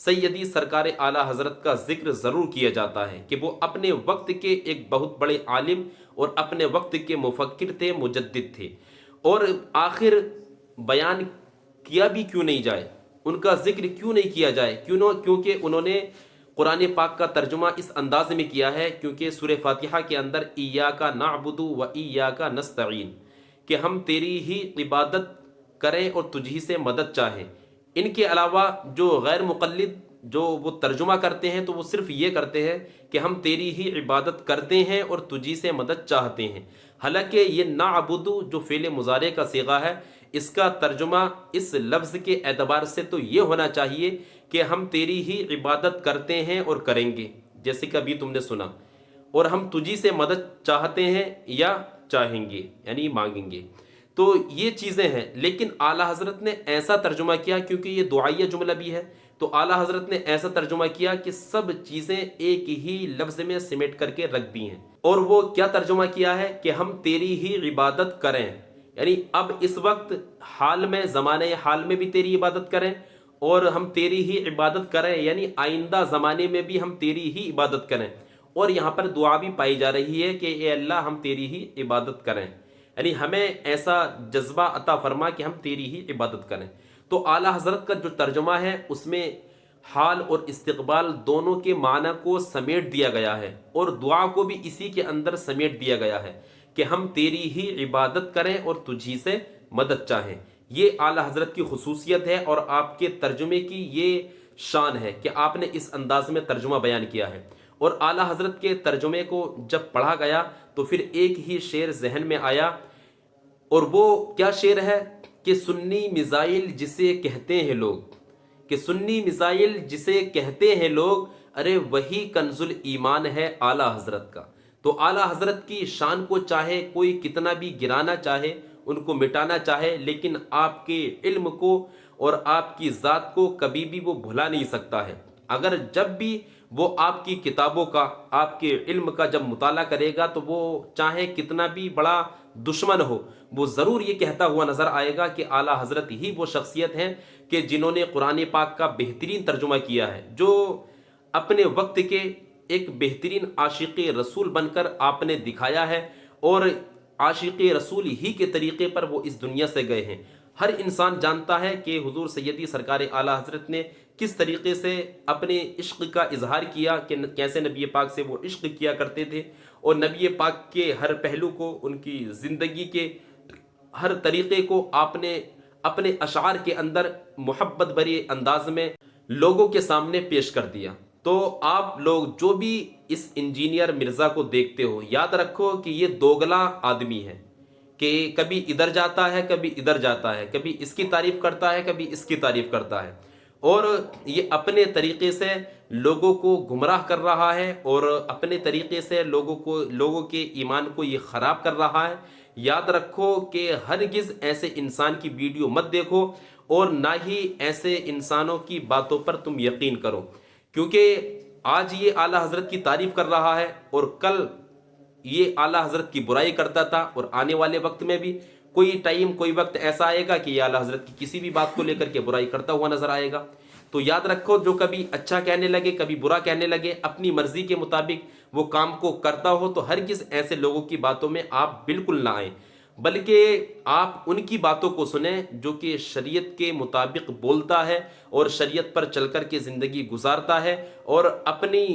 سیدی سرکار اعلیٰ حضرت کا ذکر ضرور کیا جاتا ہے کہ وہ اپنے وقت کے ایک بہت بڑے عالم اور اپنے وقت کے مفکر تھے، مجدد تھے، اور آخر بیان کیا بھی کیوں نہیں جائے، ان کا ذکر کیوں نہیں کیا جائے، کیونکہ انہوں نے قرآن پاک کا ترجمہ اس انداز میں کیا ہے، کیونکہ سورہ فاتحہ کے اندر ایاک نعبد و ایاک نستعین، کہ ہم تیری ہی عبادت کریں اور تجھ ہی سے مدد چاہیں۔ ان کے علاوہ جو غیر مقلد جو وہ ترجمہ کرتے ہیں تو وہ صرف یہ کرتے ہیں کہ ہم تیری ہی عبادت کرتے ہیں اور تجھی سے مدد چاہتے ہیں، حالانکہ یہ نعبد جو فعل مضارع کا صیغہ ہے، اس کا ترجمہ اس لفظ کے اعتبار سے تو یہ ہونا چاہیے کہ ہم تیری ہی عبادت کرتے ہیں اور کریں گے، جیسے کہ ابھی تم نے سنا، اور ہم تجھی سے مدد چاہتے ہیں یا چاہیں گے، یعنی مانگیں گے۔ تو یہ چیزیں ہیں، لیکن اعلیٰ حضرت نے ایسا ترجمہ کیا، کیونکہ یہ دعائیہ جملہ بھی ہے، تو اعلیٰ حضرت نے ایسا ترجمہ کیا کہ سب چیزیں ایک ہی لفظ میں سمیٹ کر کے رکھ دی ہیں۔ اور وہ کیا ترجمہ کیا ہے کہ ہم تیری ہی عبادت کریں، یعنی اب اس وقت حال میں، زمانے حال میں بھی تیری عبادت کریں، اور ہم تیری ہی عبادت کریں، یعنی آئندہ زمانے میں بھی ہم تیری ہی عبادت کریں۔ اور یہاں پر دعا بھی پائی جا رہی ہے کہ اے اللہ ہم تیری ہی عبادت کریں، یعنی ہمیں ایسا جذبہ عطا فرما کہ ہم تیری ہی عبادت کریں۔ تو اعلیٰ حضرت کا جو ترجمہ ہے اس میں حال اور استقبال دونوں کے معنی کو سمیٹ دیا گیا ہے، اور دعا کو بھی اسی کے اندر سمیٹ دیا گیا ہے کہ ہم تیری ہی عبادت کریں اور تجھی سے مدد چاہیں۔ یہ اعلیٰ حضرت کی خصوصیت ہے اور آپ کے ترجمے کی یہ شان ہے کہ آپ نے اس انداز میں ترجمہ بیان کیا ہے۔ اور اعلیٰ حضرت کے ترجمے کو جب پڑھا گیا تو پھر ایک ہی شعر ذہن میں آیا، اور وہ کیا شعر ہے کہ سنی میزائل جسے کہتے ہیں لوگ، کہ سنی میزائل جسے کہتے ہیں لوگ، ارے وہی کنز ایمان ہے اعلیٰ حضرت کا۔ تو اعلیٰ حضرت کی شان کو چاہے کوئی کتنا بھی گرانا چاہے، ان کو مٹانا چاہے، لیکن آپ کے علم کو اور آپ کی ذات کو کبھی بھی وہ بھلا نہیں سکتا ہے۔ اگر جب بھی وہ آپ کی کتابوں کا، آپ کے علم کا جب مطالعہ کرے گا تو وہ چاہے کتنا بھی بڑا دشمن ہو، وہ ضرور یہ کہتا ہوا نظر آئے گا کہ اعلیٰ حضرت ہی وہ شخصیت ہیں کہ جنہوں نے قرآن پاک کا بہترین ترجمہ کیا ہے، جو اپنے وقت کے ایک بہترین عاشق رسول بن کر آپ نے دکھایا ہے، اور عاشق رسول ہی کے طریقے پر وہ اس دنیا سے گئے ہیں۔ ہر انسان جانتا ہے کہ حضور سیدی سرکار اعلیٰ حضرت نے کس طریقے سے اپنے عشق کا اظہار کیا، کہ کیسے نبی پاک سے وہ عشق کیا کرتے تھے، اور نبی پاک کے ہر پہلو کو، ان کی زندگی کے ہر طریقے کو آپ نے اپنے اشعار کے اندر محبت بھری انداز میں لوگوں کے سامنے پیش کر دیا۔ تو آپ لوگ جو بھی اس انجینئر مرزا کو دیکھتے ہو، یاد رکھو کہ یہ دوگلا آدمی ہے، کہ کبھی ادھر جاتا ہے، کبھی ادھر جاتا ہے، کبھی اس کی تعریف کرتا ہے، کبھی اس کی تعریف کرتا ہے، اور یہ اپنے طریقے سے لوگوں کو گمراہ کر رہا ہے، اور اپنے طریقے سے لوگوں کے ایمان کو یہ خراب کر رہا ہے۔ یاد رکھو کہ ہرگز ایسے انسان کی ویڈیو مت دیکھو، اور نہ ہی ایسے انسانوں کی باتوں پر تم یقین کرو، کیونکہ آج یہ اعلیٰ حضرت کی تعریف کر رہا ہے اور کل یہ اعلیٰ حضرت کی برائی کرتا تھا، اور آنے والے وقت میں بھی کوئی ٹائم، کوئی وقت ایسا آئے گا کہ یہ اعلیٰ حضرت کی کسی بھی بات کو لے کر کے برائی کرتا ہوا نظر آئے گا۔ تو یاد رکھو، جو کبھی اچھا کہنے لگے، کبھی برا کہنے لگے، اپنی مرضی کے مطابق وہ کام کو کرتا ہو، تو ہرگز ایسے لوگوں کی باتوں میں آپ بالکل نہ آئیں، بلکہ آپ ان کی باتوں کو سنیں جو کہ شریعت کے مطابق بولتا ہے اور شریعت پر چل کر کے زندگی گزارتا ہے، اور اپنی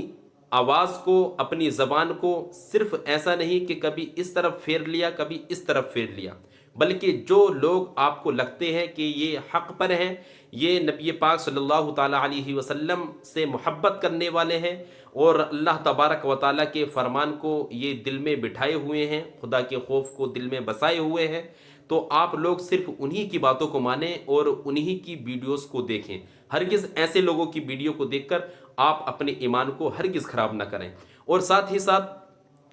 آواز کو، اپنی زبان کو صرف ایسا نہیں کہ کبھی اس طرف پھیر لیا، کبھی اس طرف پھیر لیا، بلکہ جو لوگ آپ کو لگتے ہیں کہ یہ حق پر ہیں، یہ نبی پاک صلی اللہ تعالیٰ علیہ وسلم سے محبت کرنے والے ہیں، اور اللہ تبارک و تعالیٰ کے فرمان کو یہ دل میں بٹھائے ہوئے ہیں، خدا کے خوف کو دل میں بسائے ہوئے ہیں، تو آپ لوگ صرف انہی کی باتوں کو مانیں اور انہی کی ویڈیوز کو دیکھیں۔ ہرگز ایسے لوگوں کی ویڈیو کو دیکھ کر آپ اپنے ایمان کو ہرگز خراب نہ کریں۔ اور ساتھ ہی ساتھ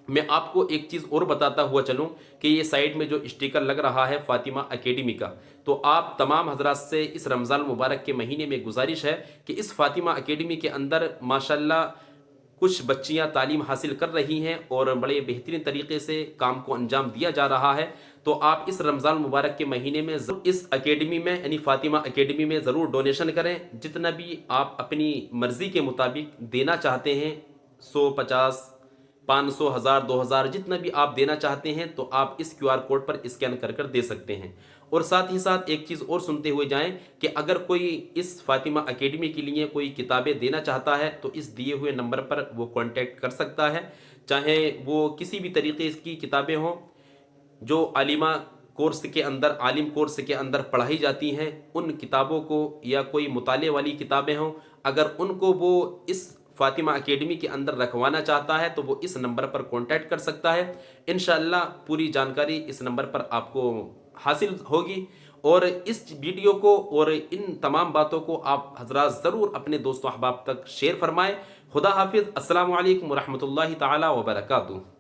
میں آپ کو ایک چیز اور بتاتا ہوا چلوں کہ یہ سائٹ میں جو اسٹیکر لگ رہا ہے فاطمہ اکیڈمی کا، تو آپ تمام حضرات سے اس رمضان المبارک کے مہینے میں گزارش ہے کہ اس فاطمہ اکیڈمی کے اندر ماشاءاللہ کچھ بچیاں تعلیم حاصل کر رہی ہیں اور بڑے بہترین طریقے سے کام کو انجام دیا جا رہا ہے، تو آپ اس رمضان مبارک کے مہینے میں اس اکیڈمی میں یعنی فاطمہ اکیڈمی میں ضرور ڈونیشن کریں۔ جتنا بھی آپ اپنی مرضی کے مطابق دینا چاہتے ہیں، 100، 50، 500، 1000، 2000، جتنا بھی آپ دینا چاہتے ہیں تو آپ اس QR کوڈ پر اسکین کر کر دے سکتے ہیں۔ اور ساتھ ہی ساتھ ایک چیز اور سنتے ہوئے جائیں کہ اگر کوئی اس فاطمہ اکیڈمی کے لیے کوئی کتابیں دینا چاہتا ہے تو اس دیے ہوئے نمبر پر وہ کانٹیکٹ کر سکتا ہے، چاہے وہ کسی بھی طریقے کی کتابیں ہوں جو عالم کورس کے اندر پڑھائی جاتی ہیں، ان کتابوں کو، یا کوئی مطالعے والی کتابیں ہوں، اگر ان کو وہ اس فاطمہ اکیڈمی کے اندر رکھوانا چاہتا ہے تو وہ اس نمبر پر کانٹیکٹ کر سکتا ہے۔ انشاءاللہ پوری جانکاری اس نمبر پر آپ کو حاصل ہوگی، اور اس ویڈیو کو اور ان تمام باتوں کو آپ حضرات ضرور اپنے دوست و احباب تک شیئر فرمائیں۔ خدا حافظ۔ السلام علیکم ورحمۃ اللہ تعالی وبرکاتہ۔